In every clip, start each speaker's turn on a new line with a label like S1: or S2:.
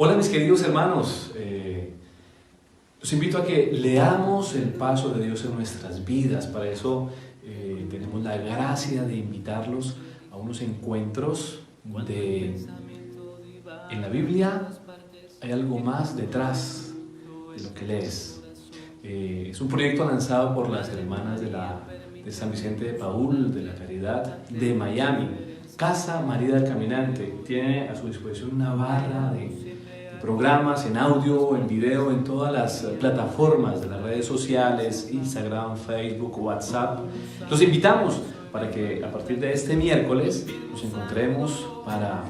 S1: Hola mis queridos hermanos, los invito a que leamos el paso de Dios en nuestras vidas. Para eso tenemos la gracia de invitarlos a unos encuentros donde en la Biblia hay algo más detrás de lo que lees. Es un proyecto lanzado por las hermanas de San Vicente de Paúl, de la Caridad de Miami. Casa María del Caminante tiene a su disposición una barra de programas en audio, en video, en todas las plataformas de las redes sociales, Instagram, Facebook, WhatsApp. Los invitamos para que a partir de este miércoles nos encontremos para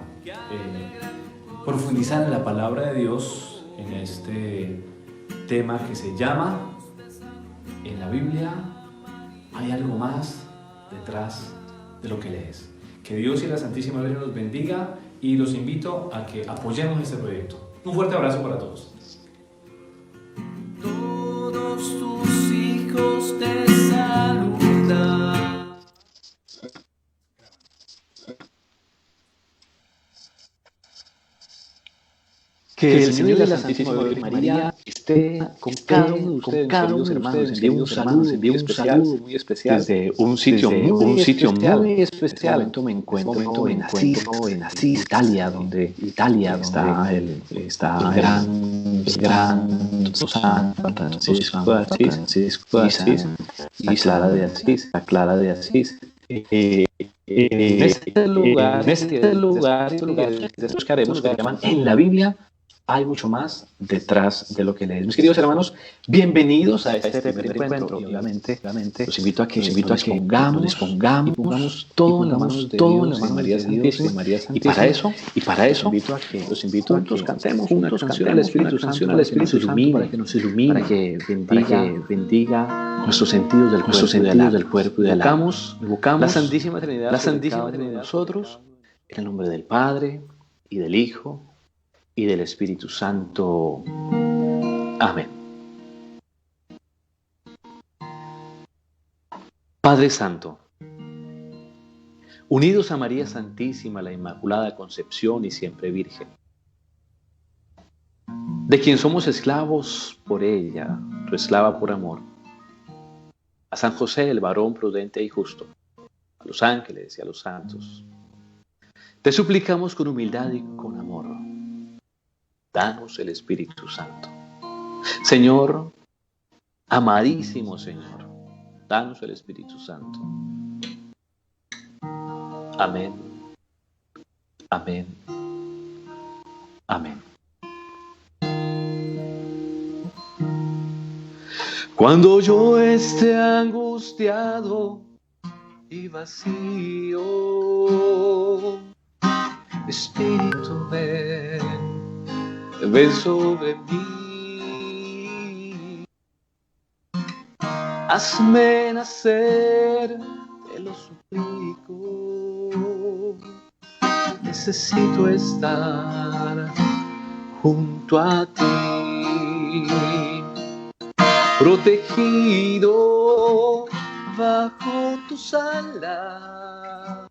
S1: profundizar en la palabra de Dios, en este tema que se llama en la Biblia hay algo más detrás de lo que lees. Que Dios y la Santísima Virgen los bendiga y los invito a que apoyemos este proyecto. Un fuerte abrazo para todos.
S2: Todos tus hijos te saludan.
S3: Que el Señor y la Santísima Virgen María esté con cada uno de ustedes, queridos hermanos. Envío un saludo muy especial desde un sitio muy especial. En momento me encuentro en Asís, Italia, donde está el gran santo Francisco de Asís y la Clara de Asís. En este lugar que haremos, que llaman en la Biblia hay mucho más detrás de lo que lees. Mis queridos hermanos, bienvenidos a este primer encuentro. Y obviamente los invito a que nos pongamos todo en las manos de Dios, de María Santísima. Y para eso los invito a que cantemos una canción al Espíritu Santo para que nos ilumine, para que bendiga nuestros sentidos del cuerpo y del alma. Invocamos la Santísima Trinidad de nosotros, en el nombre del Padre y del Hijo y del Espíritu Santo. Amén. Padre Santo, unidos a María Santísima, la Inmaculada Concepción y siempre Virgen, de quien somos esclavos por ella, tu esclava por amor, a San José, el varón prudente y justo, a los ángeles y a los santos, te suplicamos con humildad y con amor, danos el Espíritu Santo. Señor, amadísimo Señor, danos el Espíritu Santo. Amén, amén, amén. Cuando yo esté angustiado y vacío, Espíritu, ven sobre mí, hazme nacer, te lo suplico, necesito estar junto a ti, protegido bajo tus alas,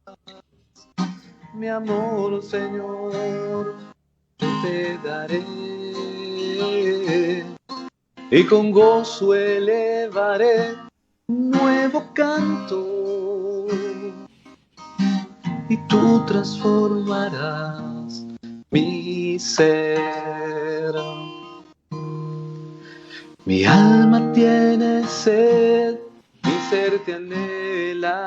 S3: mi amor, Señor, te daré, y con gozo elevaré un nuevo canto, y tú transformarás mi ser. Mi alma tiene sed, mi ser te anhela,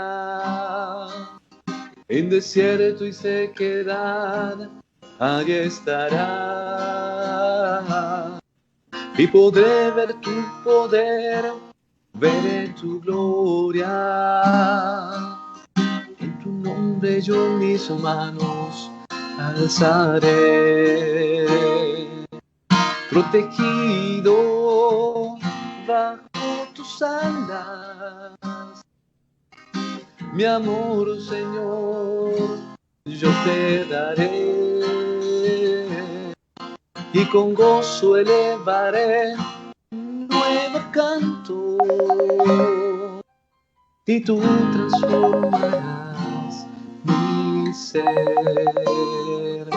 S3: en desierto y sequedad allí estará, y podré ver tu poder, veré tu gloria. En tu nombre yo mis manos alzaré, protegido bajo tus alas, mi amor, Señor, yo te daré, y con gozo elevaré un nuevo canto, y tú transformarás mi ser.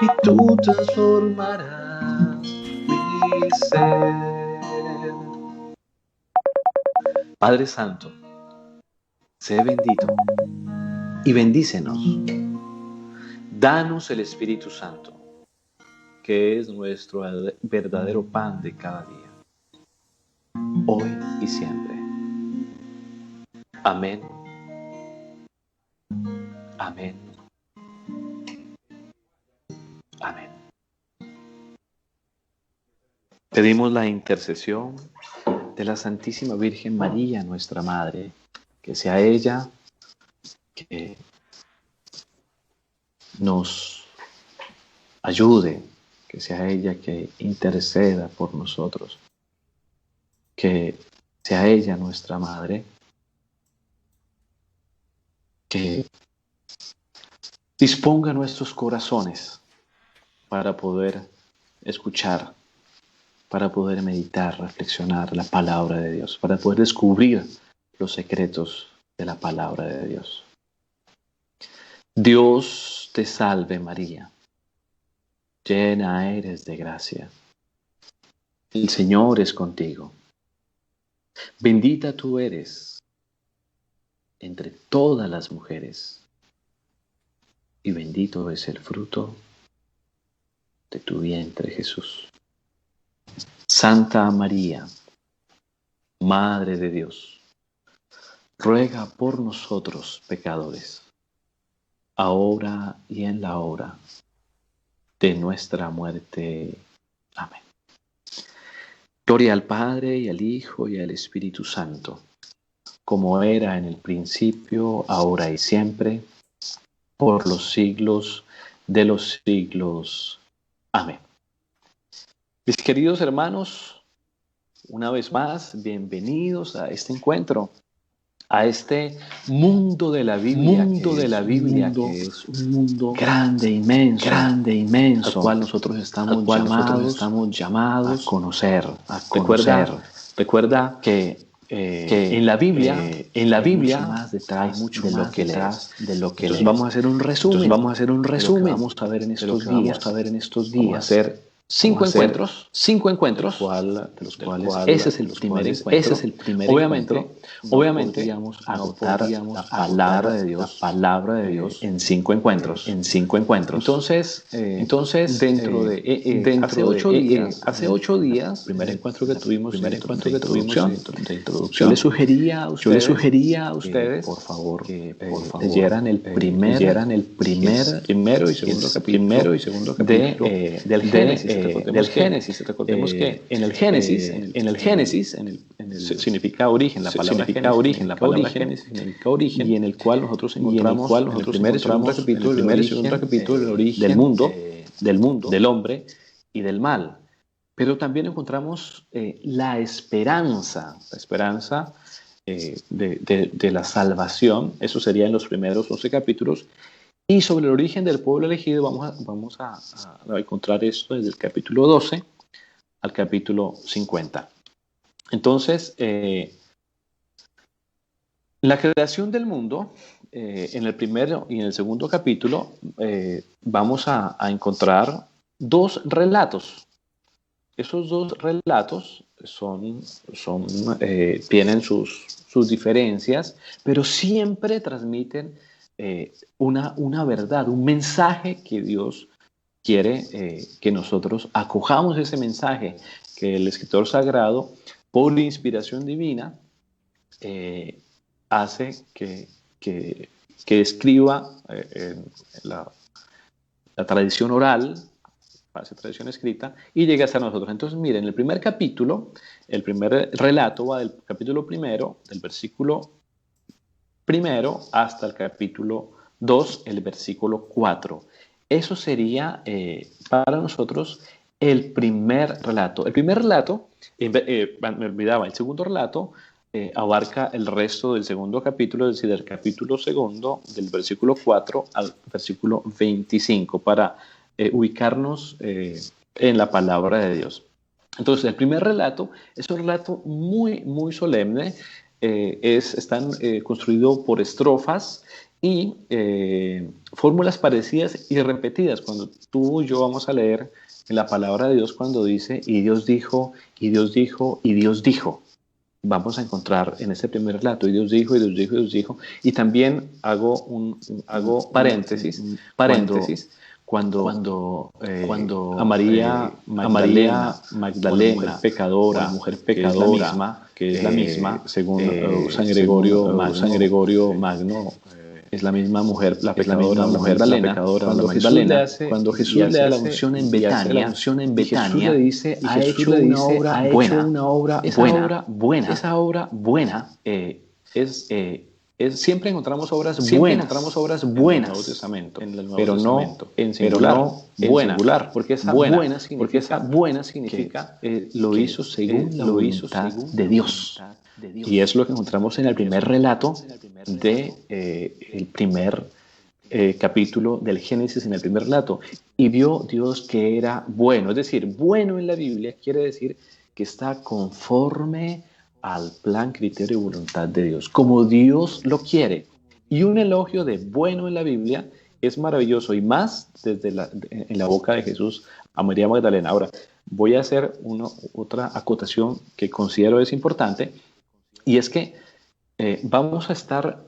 S3: y tú transformarás mi ser. Padre Santo, sé bendito y bendícenos. Danos el Espíritu Santo, que es nuestro verdadero pan de cada día, hoy y siempre. Amén. Amén. Amén. Pedimos la intercesión de la Santísima Virgen María, nuestra Madre, que sea ella que nos ayude, que sea ella que interceda por nosotros, que sea ella nuestra Madre, que disponga nuestros corazones para poder escuchar, para poder meditar, reflexionar la palabra de Dios, para poder descubrir los secretos de la palabra de Dios. Dios te salve María, llena eres de gracia. El Señor es contigo. Bendita tú eres entre todas las mujeres, y bendito es el fruto de tu vientre, Jesús. Santa María, Madre de Dios, ruega por nosotros pecadores, ahora y en la hora de nuestra muerte. Amén. Gloria al Padre, y al Hijo, y al Espíritu Santo, como era en el principio, ahora y siempre, por los siglos de los siglos. Amén. Mis queridos hermanos, una vez más, bienvenidos a este encuentro, a este mundo de la Biblia, que es un mundo grande, inmenso, al cual nosotros estamos llamados a conocer. Recuerda que en la Biblia hay mucho más detrás de lo que lees. Vamos a hacer un resumen. Vamos a ver en estos días. Vamos a hacer cinco encuentros, de los cuales ese es el primer encuentro. Obviamente, podríamos agotar la palabra de Dios en cinco encuentros. Entonces, hace 8 días, el primer encuentro que tuvimos de introducción, yo les sugería a ustedes, por favor, que leyeran el primero y segundo capítulo del Génesis. Recordemos que en el Génesis significa origen, la palabra Génesis significa origen, y en el cual nosotros encontramos en el primer y segundo capítulo el origen del mundo, del hombre y del mal. Pero también encontramos la esperanza de la salvación. Eso sería en los primeros 11 capítulos. Y sobre el origen del pueblo elegido vamos a encontrar esto desde el capítulo 12 al capítulo 50. Entonces, la creación del mundo, en el primero y en el segundo capítulo, vamos a encontrar dos relatos. Esos dos relatos tienen sus diferencias, pero siempre transmiten una verdad, un mensaje que Dios quiere que nosotros acojamos ese mensaje, que el escritor sagrado, por inspiración divina, hace que escriba en la tradición oral, hace tradición escrita, y llegue hasta nosotros. Entonces, miren, el primer relato va del capítulo primero, del versículo primero hasta el capítulo 2, el versículo 4. Eso sería para nosotros el primer relato. El primer relato, me olvidaba, el segundo relato abarca el resto del segundo capítulo, es decir, del capítulo segundo, del versículo 4 al versículo 25, para ubicarnos en la palabra de Dios. Entonces, el primer relato es un relato muy, muy solemne. Está construido por estrofas y fórmulas parecidas y repetidas. Cuando tú y yo vamos a leer en la palabra de Dios, cuando dice, y Dios dijo, y Dios dijo, y Dios dijo, vamos a encontrar en este primer relato, y Dios dijo, y Dios dijo, y Dios dijo, y también hago paréntesis, cuando a María Magdalena, mujer pecadora, que es la misma, según San Gregorio Magno, es la misma mujer, la pecadora, cuando Jesús le da la unción en Betania, Jesús le dice, ha hecho una obra buena. Esa obra buena siempre encontramos obras buenas en el Nuevo Testamento, pero no en singular, porque esa buena significa lo hizo según la voluntad de Dios. Y es lo que encontramos en el primer relato el primer capítulo del Génesis, en el primer relato. Y vio Dios que era bueno. Es decir, bueno en la Biblia quiere decir que está conforme al plan, criterio y voluntad de Dios, como Dios lo quiere. Y un elogio de bueno en la Biblia es maravilloso, y más en la boca de Jesús a María Magdalena. Ahora, voy a hacer otra acotación que considero es importante, y es que vamos a estar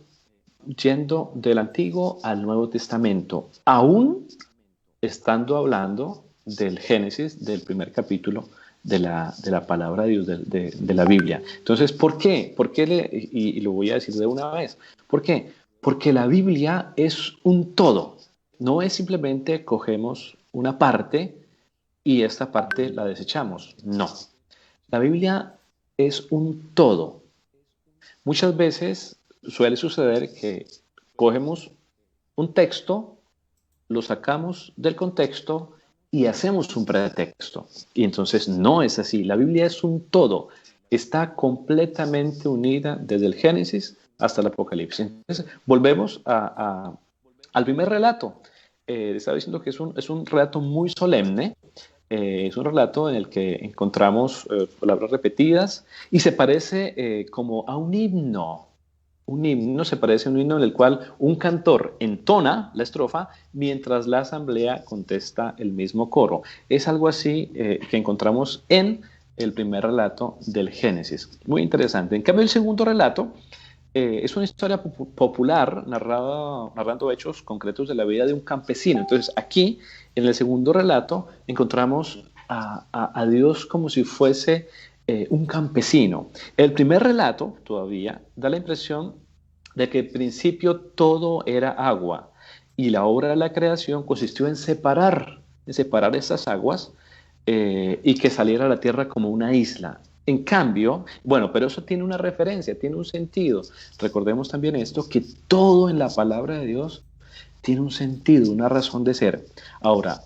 S3: yendo del Antiguo al Nuevo Testamento, aún estando hablando del Génesis, del primer capítulo de la palabra de Dios, de la Biblia. Entonces, ¿por qué? Y lo voy a decir de una vez. ¿Por qué? Porque la Biblia es un todo. No es simplemente cogemos una parte y esta parte la desechamos. No. La Biblia es un todo. Muchas veces suele suceder que cogemos un texto, lo sacamos del contexto y hacemos un pretexto. Y entonces no es así. La Biblia es un todo. Está completamente unida desde el Génesis hasta el Apocalipsis. Entonces, volvemos al primer relato. Estaba diciendo que es un relato muy solemne. Es un relato en el que encontramos palabras repetidas y se parece como a un himno. Un himno se parece a un himno en el cual un cantor entona la estrofa mientras la asamblea contesta el mismo coro. Es algo así que encontramos en el primer relato del Génesis. Muy interesante. En cambio, el segundo relato es una historia popular narrando hechos concretos de la vida de un campesino. Entonces, aquí, en el segundo relato, encontramos a Dios como si fuese un campesino. El primer relato, todavía, da la impresión de que al principio todo era agua y la obra de la creación consistió en separar esas aguas y que saliera a la tierra como una isla. En cambio, bueno, pero eso tiene una referencia, tiene un sentido. Recordemos también esto, que todo en la palabra de Dios tiene un sentido, una razón de ser. Ahora,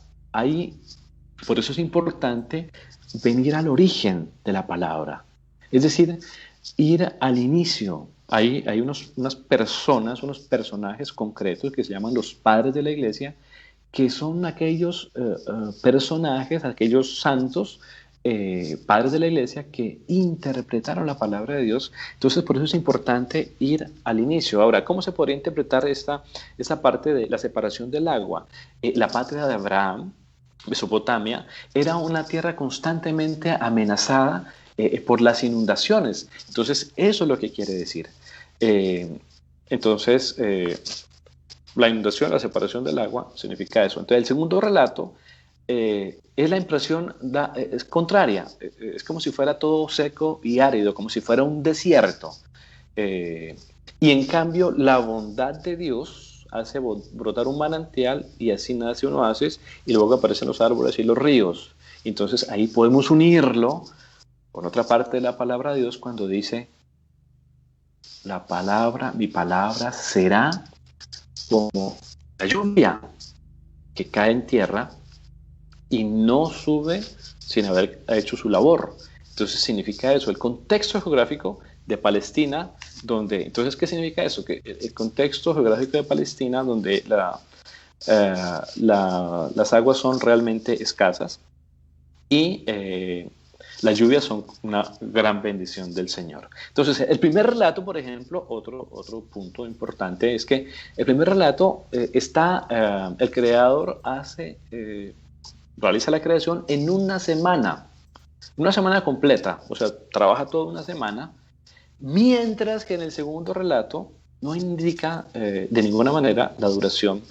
S3: por eso es importante venir al origen de la palabra. Es decir, ir al inicio. Hay unas personas, unos personajes concretos que se llaman los padres de la iglesia, que son aquellos personajes, aquellos santos, padres de la iglesia que interpretaron la palabra de Dios. Entonces, por eso es importante ir al inicio. Ahora, ¿cómo se podría interpretar esta parte de la separación del agua? La patria de Abraham, Mesopotamia, era una tierra constantemente amenazada por las inundaciones. Entonces, eso es lo que quiere decir. La inundación, la separación del agua, significa eso. Entonces, el segundo relato es la impresión es contraria. Es como si fuera todo seco y árido, como si fuera un desierto. Y en cambio, la bondad de Dios hace brotar un manantial y así nace un oasis y luego aparecen los árboles y los ríos. Entonces, ahí podemos unirlo con otra parte de la palabra de Dios cuando dice: mi palabra será como la lluvia que cae en tierra y no sube sin haber hecho su labor. Entonces significa eso, el contexto geográfico de Palestina, entonces, ¿qué significa eso? Que el contexto geográfico de Palestina, donde las aguas son realmente escasas y Las lluvias son una gran bendición del Señor. Entonces, el primer relato, por ejemplo, otro punto importante es que el primer relato el creador realiza la creación en una semana completa, o sea, trabaja toda una semana, mientras que en el segundo relato no indica de ninguna manera la duración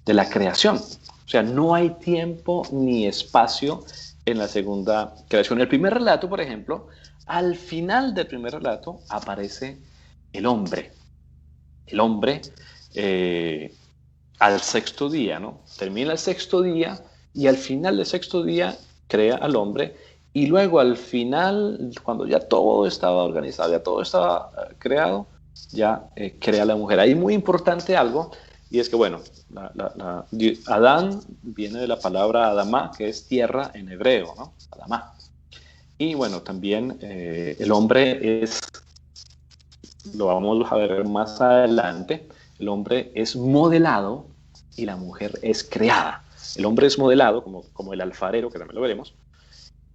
S3: de la creación. O sea, no hay tiempo ni espacio en la segunda creación. El primer relato, por ejemplo, al final del primer relato aparece el hombre. El hombre al sexto día, ¿no? Termina el sexto día y al final del sexto día crea al hombre, y luego al final, cuando ya todo estaba organizado, ya todo estaba creado, ya crea a la mujer. Ahí muy importante algo, y es que, bueno, Adán viene de la palabra Adamá, que es tierra en hebreo, ¿no? Adamá. Y bueno, también el hombre lo vamos a ver más adelante, el hombre es modelado y la mujer es creada. El hombre es modelado como el alfarero, que también lo veremos.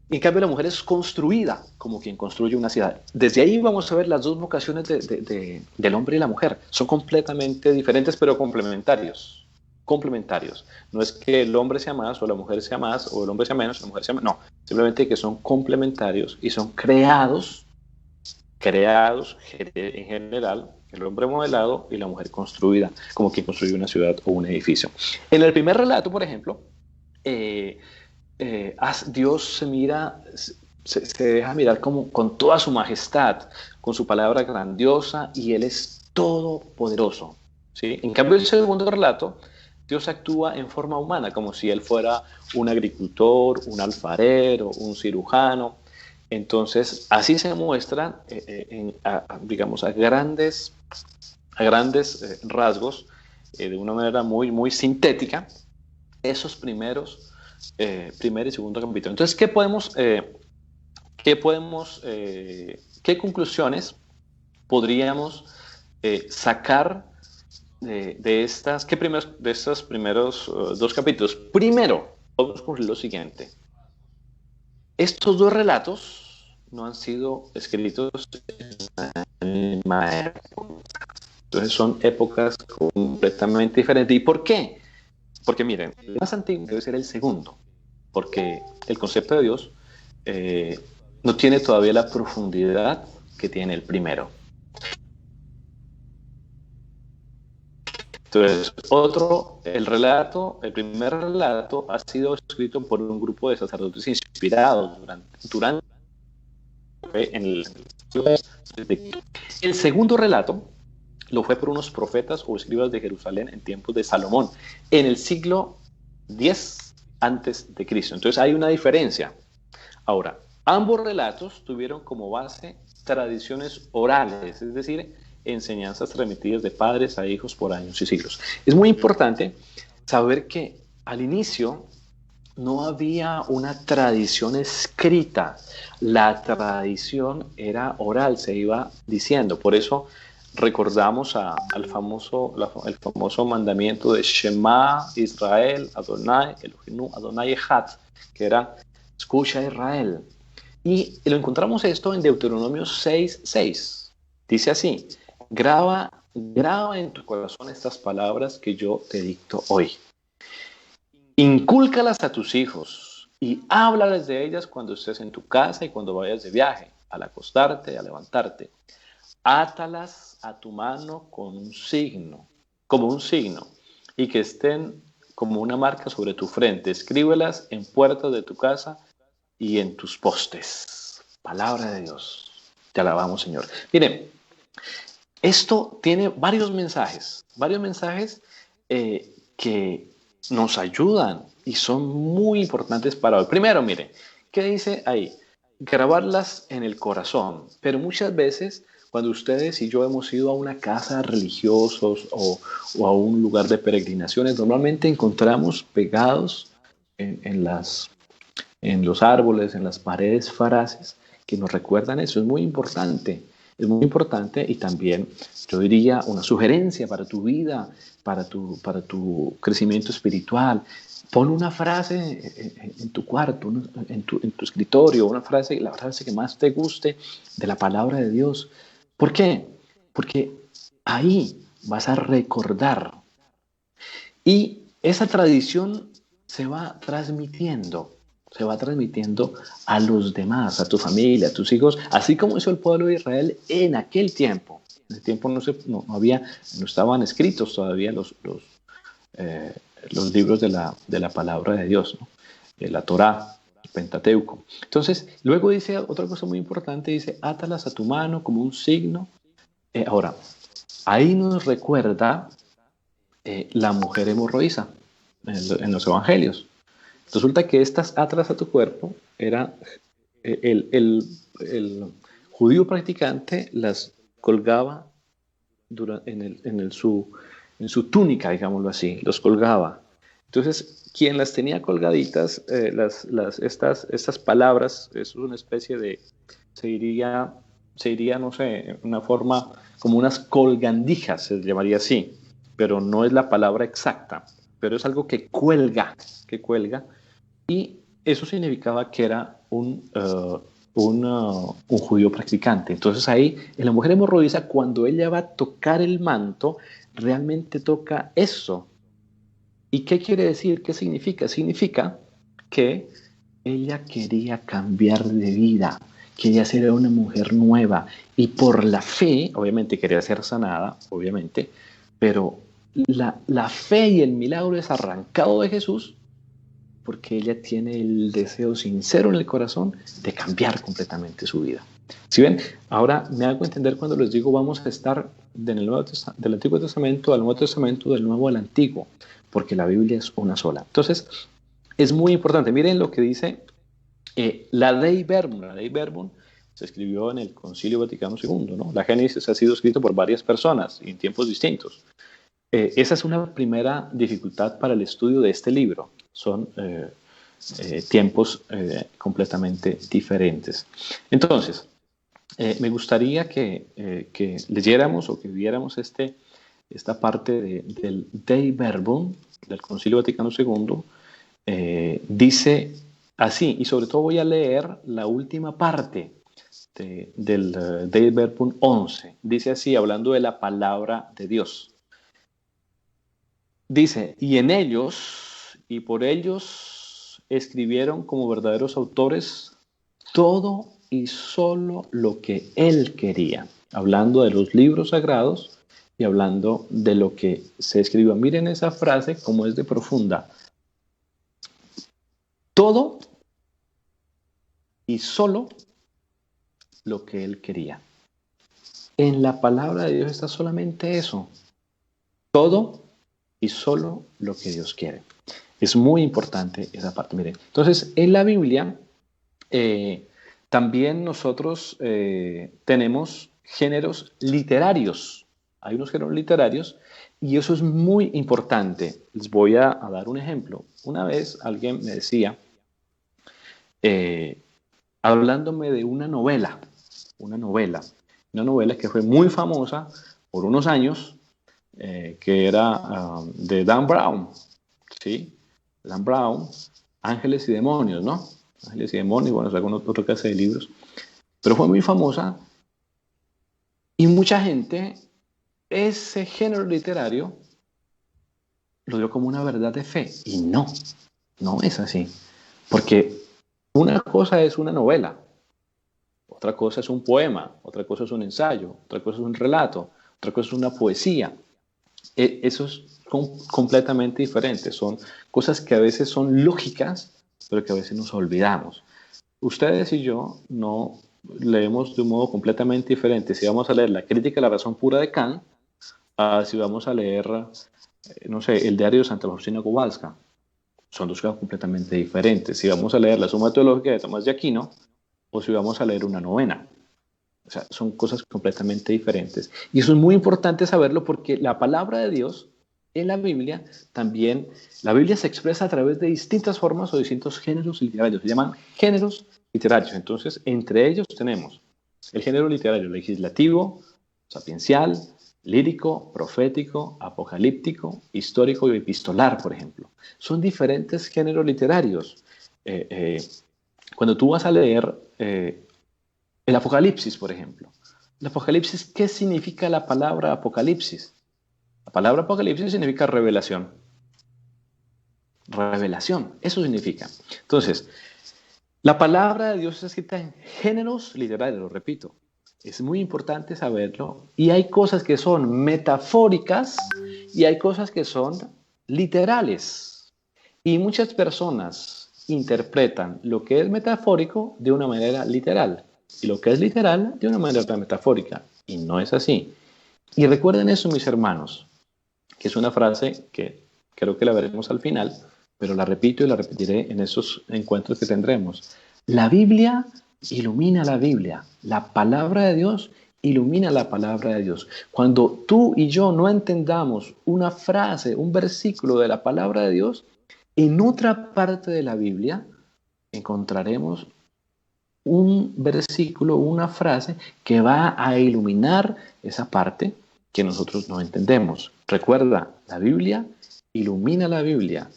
S3: En cambio, la mujer es construida como quien construye una ciudad. Desde ahí vamos a ver las dos vocaciones del hombre y la mujer. Son completamente diferentes, pero complementarios. Complementarios. No es que el hombre sea más o la mujer sea más, o el hombre sea menos o la mujer sea menos. No, simplemente que son complementarios y son creados en general, el hombre modelado y la mujer construida, como quien construye una ciudad o un edificio. En el primer relato, por ejemplo, Dios se deja mirar como con toda su majestad, con su palabra grandiosa, y Él es todopoderoso, ¿sí? En cambio, el segundo relato, Dios actúa en forma humana, como si Él fuera un agricultor, un alfarero, un cirujano. Entonces, así se muestra, digamos, a grandes rasgos, de una manera muy, muy sintética, esos primer y segundo capítulo. Entonces, ¿qué conclusiones podríamos sacar de estos primeros dos capítulos? Primero, podemos concluir lo siguiente. Estos dos relatos no han sido escritos en la misma época. Entonces son épocas completamente diferentes. ¿Y por qué? Porque miren, el más antiguo debe ser el segundo, porque el concepto de Dios no tiene todavía la profundidad que tiene el primero. Entonces, el primer relato ha sido escrito por un grupo de sacerdotes inspirados durante el segundo relato lo fue por unos profetas o escribas de Jerusalén en tiempos de Salomón, en el siglo X antes de Cristo. Entonces hay una diferencia. Ahora, ambos relatos tuvieron como base tradiciones orales, es decir, enseñanzas transmitidas de padres a hijos por años y siglos. Es muy importante saber que al inicio no había una tradición escrita, la tradición era oral, se iba diciendo. Por eso recordamos el famoso mandamiento de Shema Israel, Adonai, Elohenu, Adonai Echad, que era escucha Israel. Y lo encontramos esto en Deuteronomio 6:6. Dice así: graba en tu corazón estas palabras que yo te dicto hoy. Incúlcalas a tus hijos y háblales de ellas cuando estés en tu casa y cuando vayas de viaje, al acostarte y al levantarte. Átalas a tu mano como un signo, y que estén como una marca sobre tu frente. Escríbelas en puertas de tu casa y en tus postes. Palabra de Dios. Te alabamos, Señor. Miren, esto tiene varios mensajes que nos ayudan y son muy importantes para hoy. Primero, miren, ¿qué dice ahí? Grabarlas en el corazón. Pero muchas veces, cuando ustedes y yo hemos ido a una casa religiosos o a un lugar de peregrinaciones, normalmente encontramos pegados en los árboles, en las paredes, frases que nos recuerdan eso. Es muy importante y también, yo diría, una sugerencia para tu vida, para tu crecimiento espiritual. Pon una frase en tu cuarto, en tu escritorio, la frase que más te guste de la palabra de Dios. ¿Por qué? Porque ahí vas a recordar. Y esa tradición se va transmitiendo a los demás, a tu familia, a tus hijos, así como hizo el pueblo de Israel en aquel tiempo. En ese tiempo no estaban escritos todavía eh, los libros de la palabra de Dios, ¿no? La Torá, el Pentateuco. Entonces, luego dice otra cosa muy importante, dice, átalas a tu mano como un signo. Ahora, ahí nos recuerda la mujer hemorroísa en los evangelios. Resulta que estas átalas a tu cuerpo era el judío practicante las colgaba en su túnica, digámoslo así, los colgaba. Entonces, quien las tenía colgaditas, estas palabras, eso es una especie de, se diría, no sé, una forma como unas colgandijas, se llamaría así, pero no es la palabra exacta, pero es algo que cuelga, y eso significaba que era un judío practicante. Entonces ahí, en la mujer hemorroísa, cuando ella va a tocar el manto, realmente toca eso. ¿Y qué quiere decir? ¿Qué significa? Significa que ella quería cambiar de vida, quería ser una mujer nueva y por la fe, obviamente quería ser sanada, obviamente, pero la fe y el milagro es arrancado de Jesús porque ella tiene el deseo sincero en el corazón de cambiar completamente su vida. ¿Sí ven? Ahora me hago entender cuando les digo vamos a estar del Antiguo Testamento al Nuevo Testamento, del Nuevo al Antiguo, porque la Biblia es una sola. Entonces, es muy importante. Miren lo que dice la Dei Verbum. La Dei Verbum se escribió en el Concilio Vaticano II, ¿no? La Génesis ha sido escrito por varias personas y en tiempos distintos. Esa es una primera dificultad para el estudio de este libro. Son tiempos completamente diferentes. Entonces, me gustaría que leyéramos o que viéramos esta parte del Dei Verbum del Concilio Vaticano II. Dice así, y sobre todo voy a leer la última parte del Dei Verbum 11. Dice así, hablando de la palabra de Dios. Dice, y en ellos y por ellos escribieron como verdaderos autores todo y solo lo que él quería, hablando de los libros sagrados y hablando de lo que se escribió. Miren esa frase como es de profunda. Todo y solo lo que él quería. En la palabra de Dios está solamente eso. Todo y solo lo que Dios quiere. Es muy importante esa parte. Miren, entonces en la Biblia también nosotros tenemos géneros literarios. Hay unos géneros literarios y eso es muy importante. Les voy a dar un ejemplo. Una vez alguien me decía, hablándome de una novela que fue muy famosa por unos años, que era de Dan Brown, ¿sí? Dan Brown, Ángeles y Demonios, ¿no? Ángeles y Demonios, bueno, sacó otra clase de libros, pero fue muy famosa y mucha gente ese género literario lo dio como una verdad de fe y no es así, porque una cosa es una novela, otra cosa es un poema, otra cosa es un ensayo, otra cosa es un relato, otra cosa es una poesía. Eso es completamente diferente. Son cosas que a veces son lógicas, pero que a veces nos olvidamos. Ustedes y yo no leemos de un modo completamente diferente. Si vamos a leer la Crítica de la Razón Pura de Kant, si vamos a leer, no sé, el Diario de Santa Faustina Kowalska, son dos cosas completamente diferentes. Si vamos a leer la Suma Teológica de Tomás de Aquino, o si vamos a leer una novena. O sea, son cosas completamente diferentes. Y eso es muy importante saberlo porque la palabra de Dios en la Biblia también, la Biblia se expresa a través de distintas formas o distintos géneros literarios. Se llaman géneros literarios. Entonces, entre ellos tenemos el género literario legislativo, sapiencial, lírico, profético, apocalíptico, histórico y epistolar, por ejemplo. Son diferentes géneros literarios. Cuando tú vas a leer el Apocalipsis, por ejemplo, el Apocalipsis, ¿qué significa la palabra Apocalipsis? La palabra Apocalipsis significa revelación. Revelación, eso significa. Entonces, la palabra de Dios está escrita en géneros literarios, lo repito. Es muy importante saberlo. Y hay cosas que son metafóricas y hay cosas que son literales. Y muchas personas interpretan lo que es metafórico de una manera literal y lo que es literal de una manera metafórica. Y no es así. Y recuerden eso, mis hermanos, que es una frase que creo que la veremos al final, pero la repito y la repetiré en esos encuentros que tendremos. La Biblia ilumina la Biblia. La palabra de Dios ilumina la palabra de Dios. Cuando tú y yo no entendamos una frase, un versículo de la palabra de Dios, en otra parte de la Biblia encontraremos un versículo, una frase que va a iluminar esa parte que nosotros no entendemos. Recuerda, la Biblia ilumina la Biblia,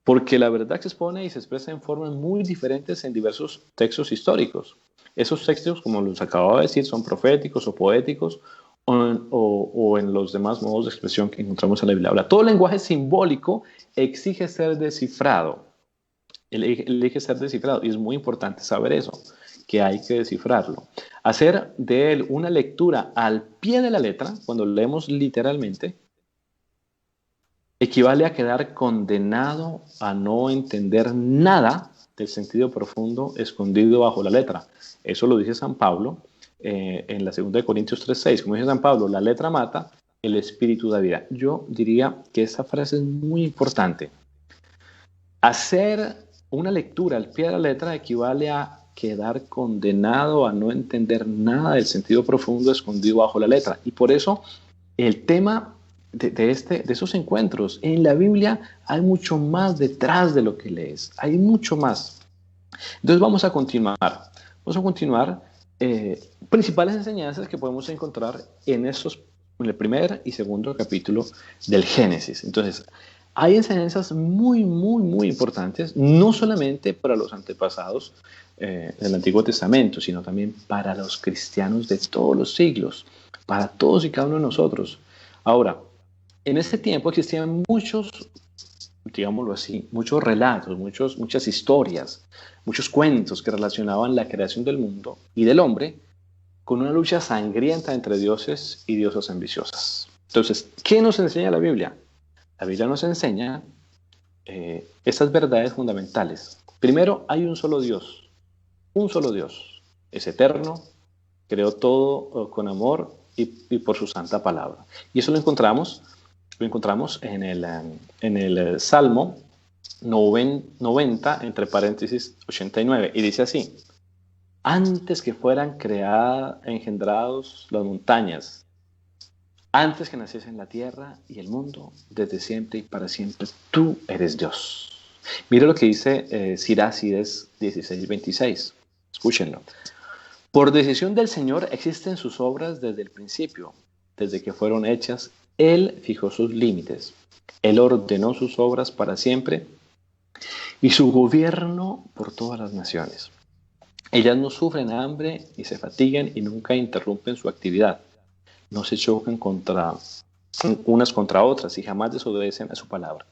S3: porque la verdad se expone y se expresa en formas muy diferentes en diversos textos históricos. Esos textos, como los acababa de decir, son proféticos o poéticos o en los demás modos de expresión que encontramos en la Biblia. Ahora, todo lenguaje simbólico exige ser descifrado. Elige ser descifrado y es muy importante saber eso, que hay que descifrarlo. Hacer de él una lectura al pie de la letra, cuando leemos literalmente, equivale a quedar condenado a no entender nada del sentido profundo escondido bajo la letra. Eso lo dice San Pablo en la 2 de Corintios 3:6. Como dice San Pablo, la letra mata, el espíritu da vida. Yo diría que esa frase es muy importante. Hacer una lectura al pie de la letra equivale a quedar condenado a no entender nada del sentido profundo escondido bajo la letra. Y por eso el tema de esos encuentros en la Biblia hay mucho más detrás de lo que lees. Hay mucho más. Entonces vamos a continuar. Vamos a continuar principales enseñanzas que podemos encontrar en el primer y segundo capítulo del Génesis. Entonces, hay enseñanzas muy, muy, muy importantes, no solamente para los antepasados del Antiguo Testamento, sino también para los cristianos de todos los siglos, para todos y cada uno de nosotros. Ahora, en este tiempo existían muchos, digámoslo así, muchos relatos, muchas historias, muchos cuentos que relacionaban la creación del mundo y del hombre con una lucha sangrienta entre dioses y diosas ambiciosas. Entonces, ¿qué nos enseña la Biblia? La Biblia nos enseña estas verdades fundamentales. Primero, hay un solo Dios. Un solo Dios. Es eterno, creó todo con amor y por su santa palabra. Y eso lo encontramos en el Salmo 90, entre paréntesis 89. Y dice así: antes que fueran engendrados las montañas, antes que naciesen la tierra y el mundo, desde siempre y para siempre, tú eres Dios. Mira lo que dice Sirácides 16:26. Escúchenlo. Por decisión del Señor existen sus obras desde el principio, desde que fueron hechas. Él fijó sus límites. Él ordenó sus obras para siempre y su gobierno por todas las naciones. Ellas no sufren hambre ni se fatigan y nunca interrumpen su actividad. No se chocan unas contra otras y jamás desobedecen a su palabra.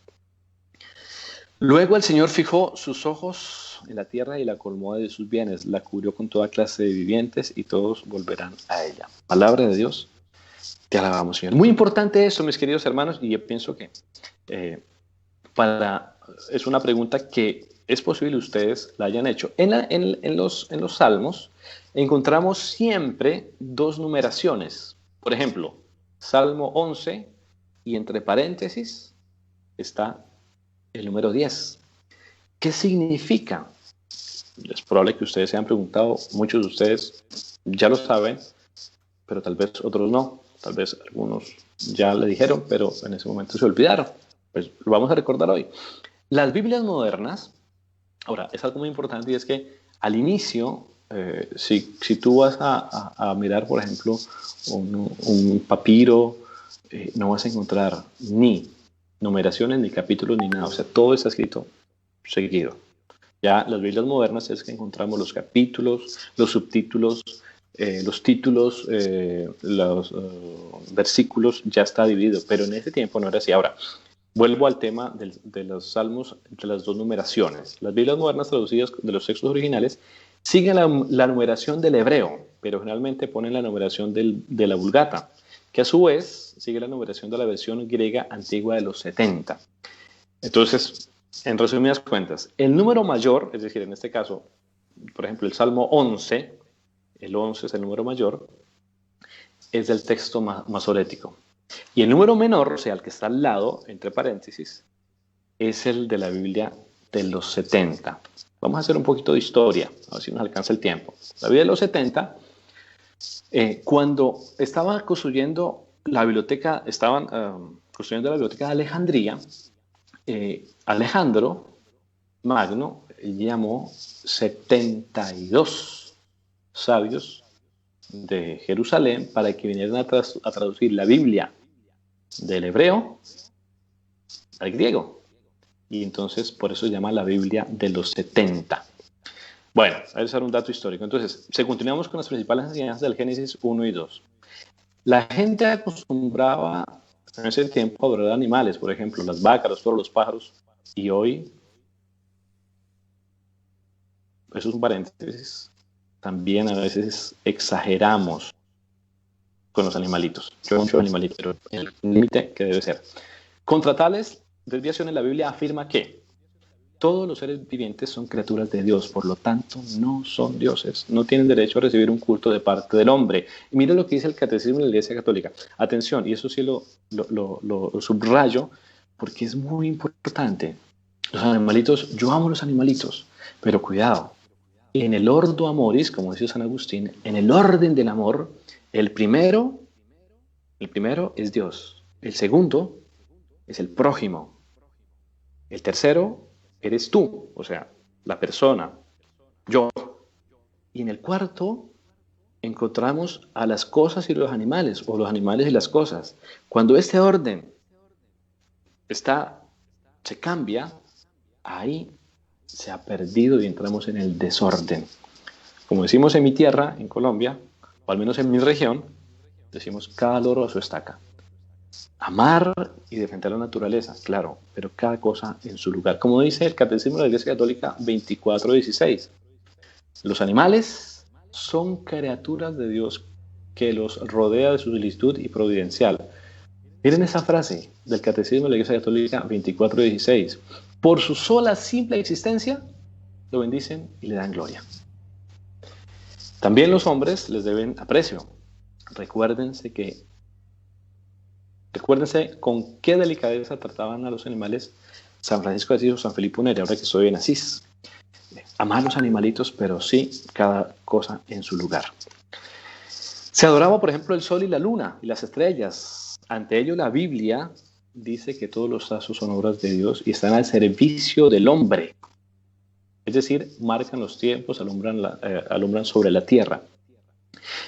S3: Luego el Señor fijó sus ojos en la tierra y la colmó de sus bienes, la cubrió con toda clase de vivientes y todos volverán a ella. Palabra de Dios, te alabamos, Señor. Muy importante eso, mis queridos hermanos, y yo pienso que es una pregunta que es posible ustedes la hayan hecho. En los Salmos encontramos siempre dos numeraciones. Por ejemplo, Salmo 11 y entre paréntesis está el número 10. ¿Qué significa? Es probable que ustedes se hayan preguntado, muchos de ustedes ya lo saben, pero tal vez otros no. Tal vez algunos ya le dijeron, pero en ese momento se olvidaron. Pues lo vamos a recordar hoy. Las Biblias modernas, ahora, es algo muy importante y es que al inicio, si tú vas a mirar, por ejemplo, un papiro no vas a encontrar ni numeraciones, ni capítulos, ni nada. O sea, todo está escrito seguido. Ya las Biblias modernas es que encontramos los capítulos, los subtítulos, los títulos, los versículos, ya está dividido. Pero en ese tiempo no era así. Ahora, vuelvo al tema de los salmos entre las dos numeraciones. Las Biblias modernas traducidas de los textos originales siguen la numeración del hebreo, pero generalmente ponen la numeración de la Vulgata, que a su vez sigue la numeración de la versión griega antigua de los 70. Entonces, en resumidas cuentas, el número mayor, es decir, en este caso, por ejemplo, el Salmo 11, el 11 es el número mayor, es del texto masorético. Y el número menor, o sea, el que está al lado, entre paréntesis, es el de la Biblia de los 70. Vamos a hacer un poquito de historia, a ver si nos alcanza el tiempo. La Biblia de los 70, cuando estaban construyendo la biblioteca, construyendo la biblioteca de Alejandría, Alejandro Magno llamó 72 sabios de Jerusalén para que vinieran a traducir la Biblia del hebreo al griego. Y entonces por eso se llama la Biblia de los 70. Bueno, ese era un dato histórico. Entonces, si continuamos con las principales enseñanzas del Génesis 1 y 2. La gente acostumbraba en ese tiempo a adorar animales, por ejemplo, las vacas, los toros, los pájaros. Y hoy, eso es un paréntesis, también a veces exageramos con los animalitos. Yo mucho animalito, pero el límite que debe ser. Contra tales desviaciones, la Biblia afirma que todos los seres vivientes son criaturas de Dios, por lo tanto no son dioses, no tienen derecho a recibir un culto de parte del hombre. Y mira lo que dice el Catecismo de la Iglesia Católica. Atención, y eso sí lo subrayo, porque es muy importante. Los animalitos, yo amo los animalitos, pero cuidado, en el ordo amoris, como dice San Agustín, en el orden del amor, el primero es Dios, el segundo es el prójimo, el tercero eres tú, o sea, la persona, yo. Y en el cuarto encontramos a las cosas y los animales, o los animales y las cosas. Cuando este orden se cambia, ahí se ha perdido y entramos en el desorden. Como decimos en mi tierra, en Colombia, o al menos en mi región, decimos cada loro a su estaca. Amar y defender la naturaleza, claro, pero cada cosa en su lugar. Como dice el Catecismo de la Iglesia Católica 24:16, los animales son criaturas de Dios que los rodea de su solicitud y providencial. Miren esa frase del Catecismo de la Iglesia Católica 24:16. Por su sola simple existencia, lo bendicen y le dan gloria. También los hombres les deben aprecio. Recuérdense con qué delicadeza trataban a los animales San Francisco de Asís o San Felipe Neri, ahora que estoy en Asís. Amar los animalitos, pero sí cada cosa en su lugar. Se adoraba, por ejemplo, el sol y la luna y las estrellas. Ante ello, la Biblia dice que todos los astros son obras de Dios y están al servicio del hombre. Es decir, marcan los tiempos, alumbran sobre la tierra.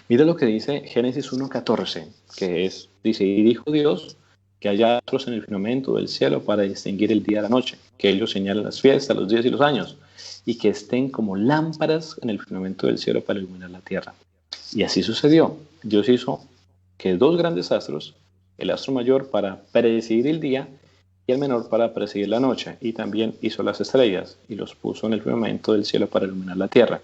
S3: Mira lo que dice Génesis 1:14, que dice, y dijo Dios que haya astros en el firmamento del cielo para distinguir el día de la noche, que ellos señalen las fiestas, los días y los años, y que estén como lámparas en el firmamento del cielo para iluminar la tierra. Y así sucedió. Dios hizo que dos grandes astros, el astro mayor para predecir el día y el menor para predecir la noche, y también hizo las estrellas y los puso en el firmamento del cielo para iluminar la tierra,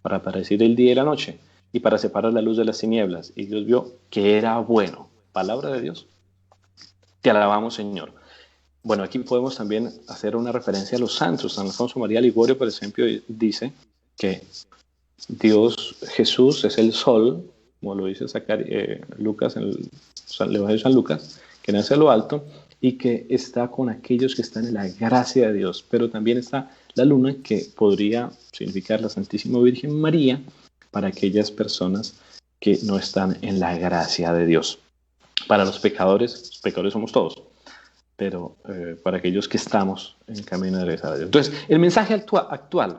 S3: para predecir el día y la noche, y para separar la luz de las tinieblas. Y Dios vio que era bueno. Palabra de Dios. Te alabamos, Señor. Bueno, aquí podemos también hacer una referencia a los santos. San Alfonso María Ligorio, por ejemplo, dice que Dios, Jesús, es el sol, como lo dice Lucas, en el Evangelio de San Lucas, que nace a lo alto y que está con aquellos que están en la gracia de Dios. Pero también está la luna, que podría significar la Santísima Virgen María, para aquellas personas que no están en la gracia de Dios. Para los pecadores somos todos, pero para aquellos que estamos en el camino de regresar a Dios. Entonces, el mensaje actual,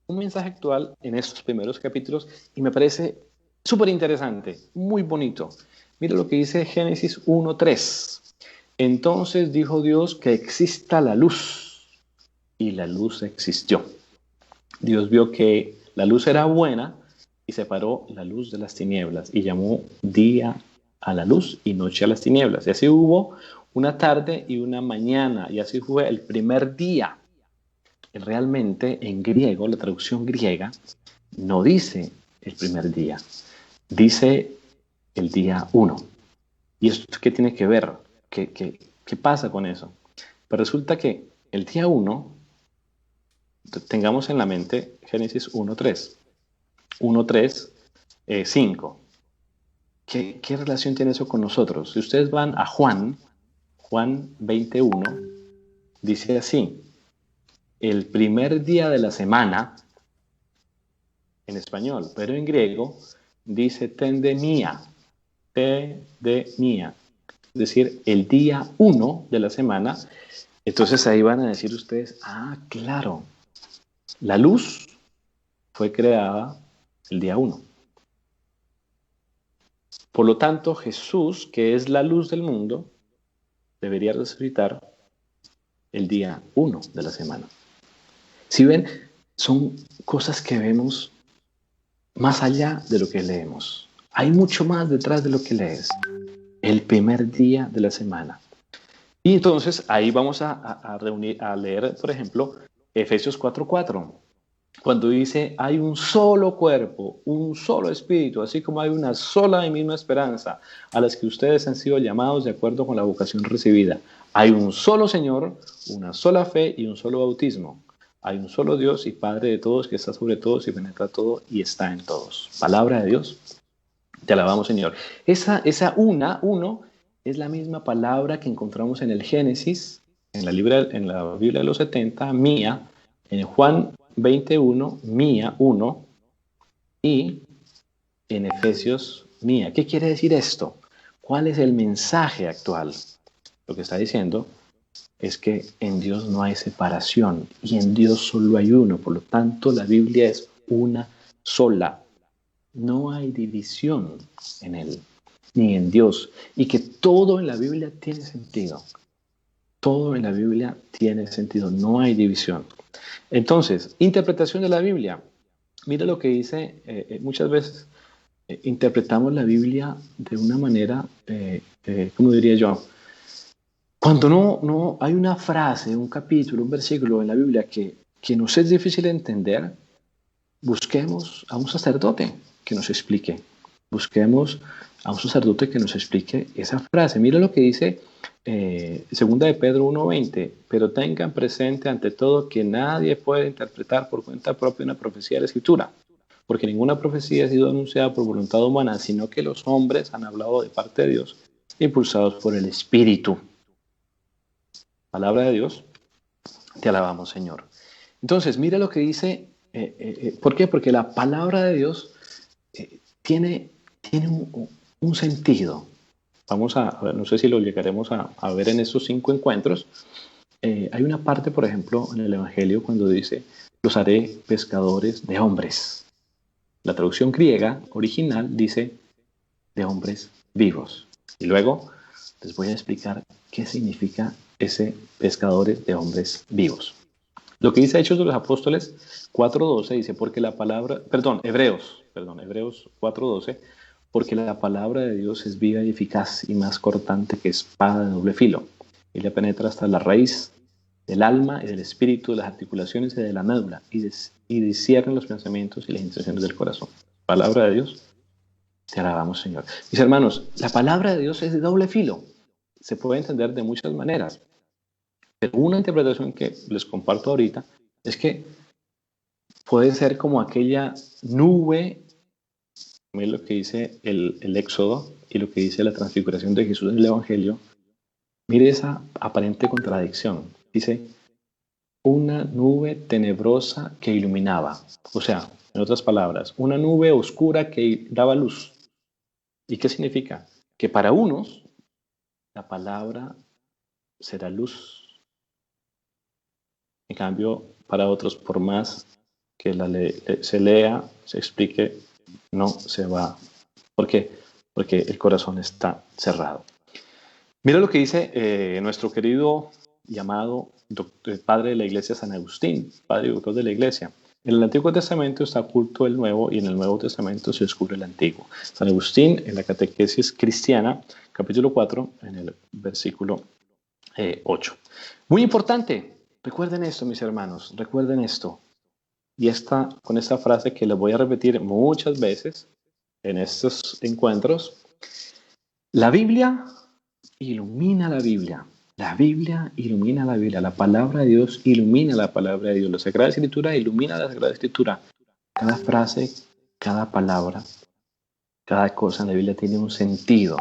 S3: un mensaje actual en estos primeros capítulos, y me parece súper interesante, muy bonito, Mira lo que dice Génesis 1:3. Entonces dijo Dios que exista la luz, y la luz existió. Dios vio que la luz era buena y separó la luz de las tinieblas y llamó día a la luz y noche a las tinieblas. Y así hubo una tarde y una mañana, y así fue el primer día. Realmente en griego, la traducción griega no dice el primer día, dice el día 1. ¿Y esto qué tiene que ver? ¿Qué pasa con eso? Pues resulta que el día 1, tengamos en la mente Génesis 1:3, 1:3, 5. ¿Qué relación tiene eso con nosotros? Si ustedes van a Juan 21, dice así: el primer día de la semana, en español, pero en griego dice tendemia, es decir, el día 1 de la semana. Entonces ahí van a decir ustedes, claro, la luz fue creada el día 1. Por lo tanto, Jesús, que es la luz del mundo, debería resucitar el día 1 de la semana. Si ven, son cosas que vemos más allá de lo que leemos. Hay mucho más detrás de lo que lees. El primer día de la semana. Y entonces ahí vamos a leer, por ejemplo, Efesios 4:4. Cuando dice, hay un solo cuerpo, un solo espíritu, así como hay una sola y misma esperanza, a las que ustedes han sido llamados de acuerdo con la vocación recibida. Hay un solo Señor, una sola fe y un solo bautismo. Hay un solo Dios y Padre de todos, que está sobre todos y penetra todo y está en todos. Palabra de Dios. Te alabamos, Señor. Esa uno, es la misma palabra que encontramos en el Génesis, en la Biblia de los 70, mía, en Juan 21, mía, 1, y en Efesios, mía. ¿Qué quiere decir esto? ¿Cuál es el mensaje actual? Lo que está diciendo es que en Dios no hay separación y en Dios solo hay uno. Por lo tanto, la Biblia es una sola. No hay división en Él, ni en Dios. Y que todo en la Biblia tiene sentido. Todo en la Biblia tiene sentido. No hay división. Entonces, interpretación de la Biblia. Mira lo que dice, muchas veces interpretamos la Biblia de una manera, ¿cómo diría yo? Cuando no hay una frase, un capítulo, un versículo en la Biblia que nos es difícil de entender, busquemos a un sacerdote que nos explique. Busquemos a un sacerdote que nos explique esa frase. Mira lo que dice segunda de Pedro 1:20. Pero tengan presente ante todo que nadie puede interpretar por cuenta propia una profecía de la Escritura, porque ninguna profecía ha sido anunciada por voluntad humana, sino que los hombres han hablado de parte de Dios, impulsados por el Espíritu. Palabra de Dios, te alabamos, Señor. Entonces, mira lo que dice. ¿Por qué? Porque la palabra de Dios tiene un sentido. Vamos a ver, no sé si lo llegaremos a ver en esos 5 encuentros. Hay una parte, por ejemplo, en el Evangelio cuando dice, los haré pescadores de hombres. La traducción griega original dice, de hombres vivos. Y luego les voy a explicar qué significa ese pescadores de hombres vivos. Lo que dice Hechos de los Apóstoles 4:12 dice, Hebreos 4:12, porque la palabra de Dios es viva y eficaz y más cortante que espada de doble filo. Y le penetra hasta la raíz del alma y del espíritu, de las articulaciones y de la médula, y discierne los pensamientos y las intenciones del corazón. Palabra de Dios, te alabamos, Señor. Mis hermanos, la palabra de Dios es de doble filo. Se puede entender de muchas maneras. Pero una interpretación que les comparto ahorita es que puede ser como aquella nube, lo que dice el Éxodo y lo que dice la transfiguración de Jesús en el Evangelio. Mire esa aparente contradicción. Dice, una nube tenebrosa que iluminaba. O sea, en otras palabras, una nube oscura que daba luz. ¿Y qué significa? Que para unos la palabra será luz. En cambio, para otros, por más que se lea, se explique, no se va. ¿Por qué? porque el corazón está cerrado. Mira lo que dice nuestro querido y amado padre de la iglesia San Agustín, padre y doctor de la iglesia. En el Antiguo Testamento está oculto el Nuevo y en el Nuevo Testamento se descubre el Antiguo. San Agustín en la Catequesis Cristiana, capítulo 4, en el versículo 8. Muy importante, recuerden esto, mis hermanos, recuerden esto. Y con esta frase que les voy a repetir muchas veces en estos encuentros, la Biblia ilumina la Biblia. La Biblia ilumina la Biblia. La palabra de Dios ilumina la palabra de Dios. La Sagrada Escritura ilumina la Sagrada Escritura. Cada frase, cada palabra, cada cosa en la Biblia tiene un sentido.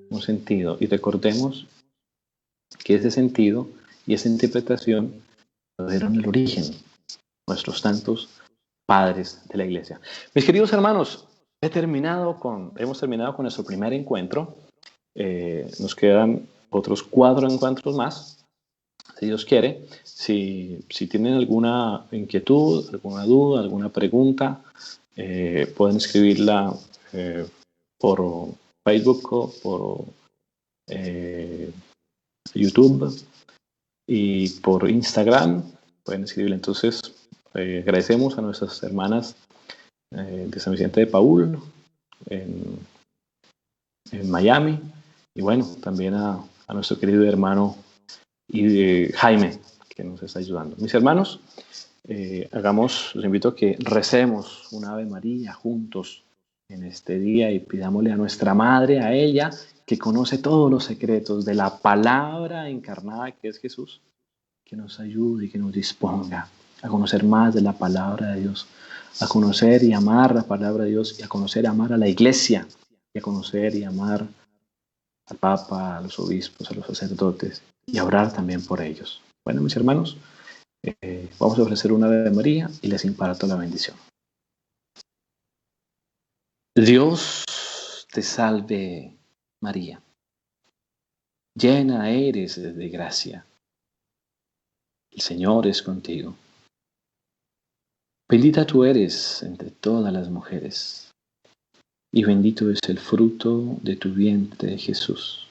S3: Un sentido. Y recordemos que ese sentido y esa interpretación dieron el origen nuestros santos padres de la iglesia. Mis queridos hermanos, hemos terminado con nuestro primer encuentro. Nos quedan otros 4 encuentros más, si Dios quiere. Si tienen alguna inquietud, alguna duda, alguna pregunta, pueden escribirla por Facebook o por YouTube y por Instagram. Pueden escribirla. Entonces, agradecemos a nuestras hermanas de San Vicente de Paúl en Miami, y bueno, también a nuestro querido hermano Jaime, que nos está ayudando. Mis hermanos, los invito a que recemos una Ave María juntos en este día y pidámosle a nuestra Madre, a ella, que conoce todos los secretos de la palabra encarnada que es Jesús, que nos ayude y que nos disponga a conocer más de la palabra de Dios, a conocer y amar la palabra de Dios, y a conocer y amar a la iglesia, y a conocer y amar al Papa, a los obispos, a los sacerdotes, y a orar también por ellos. Bueno, mis hermanos, vamos a ofrecer una Ave María y les imparto la bendición. Dios te salve María, llena eres de gracia, el Señor es contigo. Bendita tú eres entre todas las mujeres, y bendito es el fruto de tu vientre, Jesús.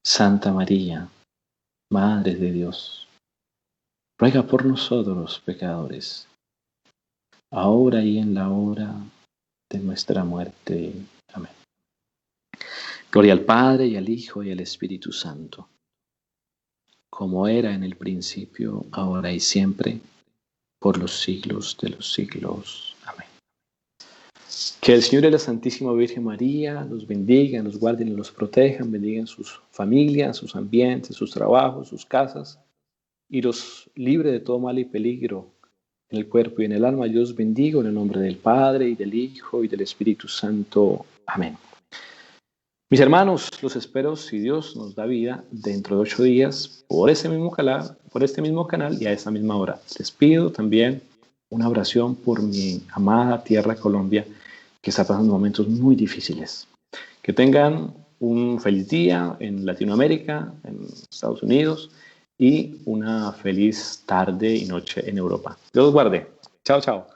S3: Santa María, Madre de Dios, ruega por nosotros los pecadores, ahora y en la hora de nuestra muerte. Amén. Gloria al Padre, y al Hijo, y al Espíritu Santo, como era en el principio, ahora y siempre, por los siglos de los siglos. Amén. Que el Señor y la Santísima Virgen María los bendiga, los guarden y los protejan, bendigan sus familias, sus ambientes, sus trabajos, sus casas, y los libre de todo mal y peligro en el cuerpo y en el alma. Yo os bendigo en el nombre del Padre, y del Hijo, y del Espíritu Santo. Amén. Mis hermanos, los espero, si Dios nos da vida, dentro de 8 días, por este mismo canal y a esta misma hora. Les pido también una oración por mi amada tierra Colombia, que está pasando momentos muy difíciles. Que tengan un feliz día en Latinoamérica, en Estados Unidos, y una feliz tarde y noche en Europa. Dios los guarde. Chao, chao.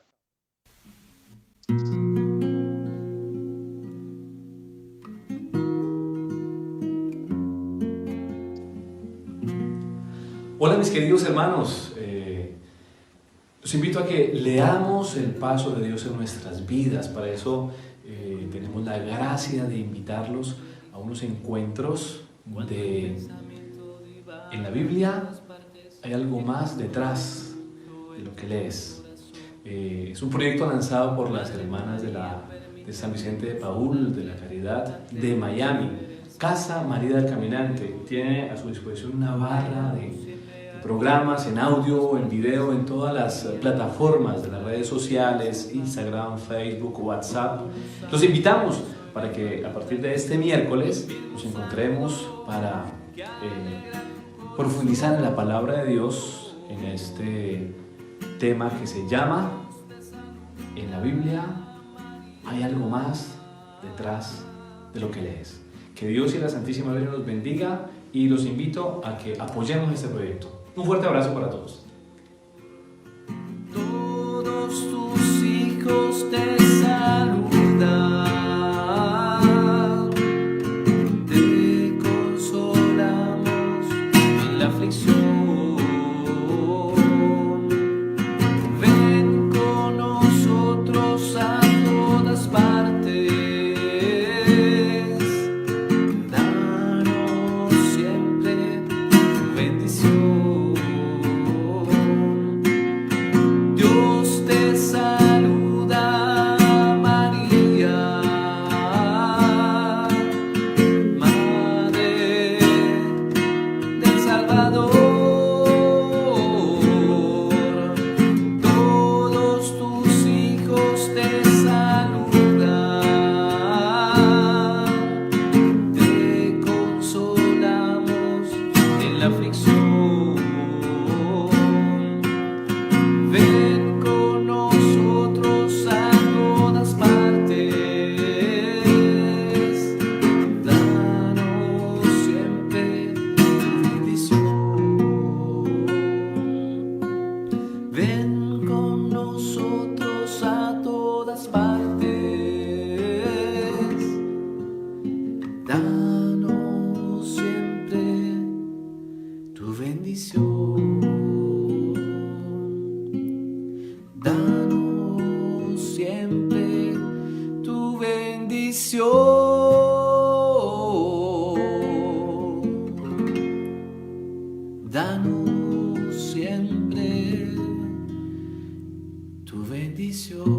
S1: Hola mis queridos hermanos, los invito a que leamos el paso de Dios en nuestras vidas. Para eso tenemos la gracia de invitarlos a unos encuentros en la Biblia hay algo más detrás de lo que lees. Es un proyecto lanzado por las hermanas de San Vicente de Paúl, de la Caridad de Miami. Casa María del Caminante tiene a su disposición una barra de programas en audio, en video, en todas las plataformas de las redes sociales, Instagram, Facebook, WhatsApp. Los invitamos para que a partir de este miércoles nos encontremos para profundizar en la palabra de Dios, en este tema que se llama En la Biblia hay algo más detrás de lo que lees. Que Dios y la Santísima Virgen los bendiga, y los invito a que apoyemos este proyecto. Un fuerte abrazo para todos.
S2: Todos tus hijos te saludan. nosotros a todas partes. Danos siempre tu bendición. Dios te saluda, María, Madre del Salvador. Todos tus hijos te saludan, te consolamos en la aflicción. Ven con nosotros a todas partes, danos siempre tu bendición. Ven con nosotros a todas partes, danos siempre tu bendición. Danos siempre tu bendición. Danos siempre tu bendición.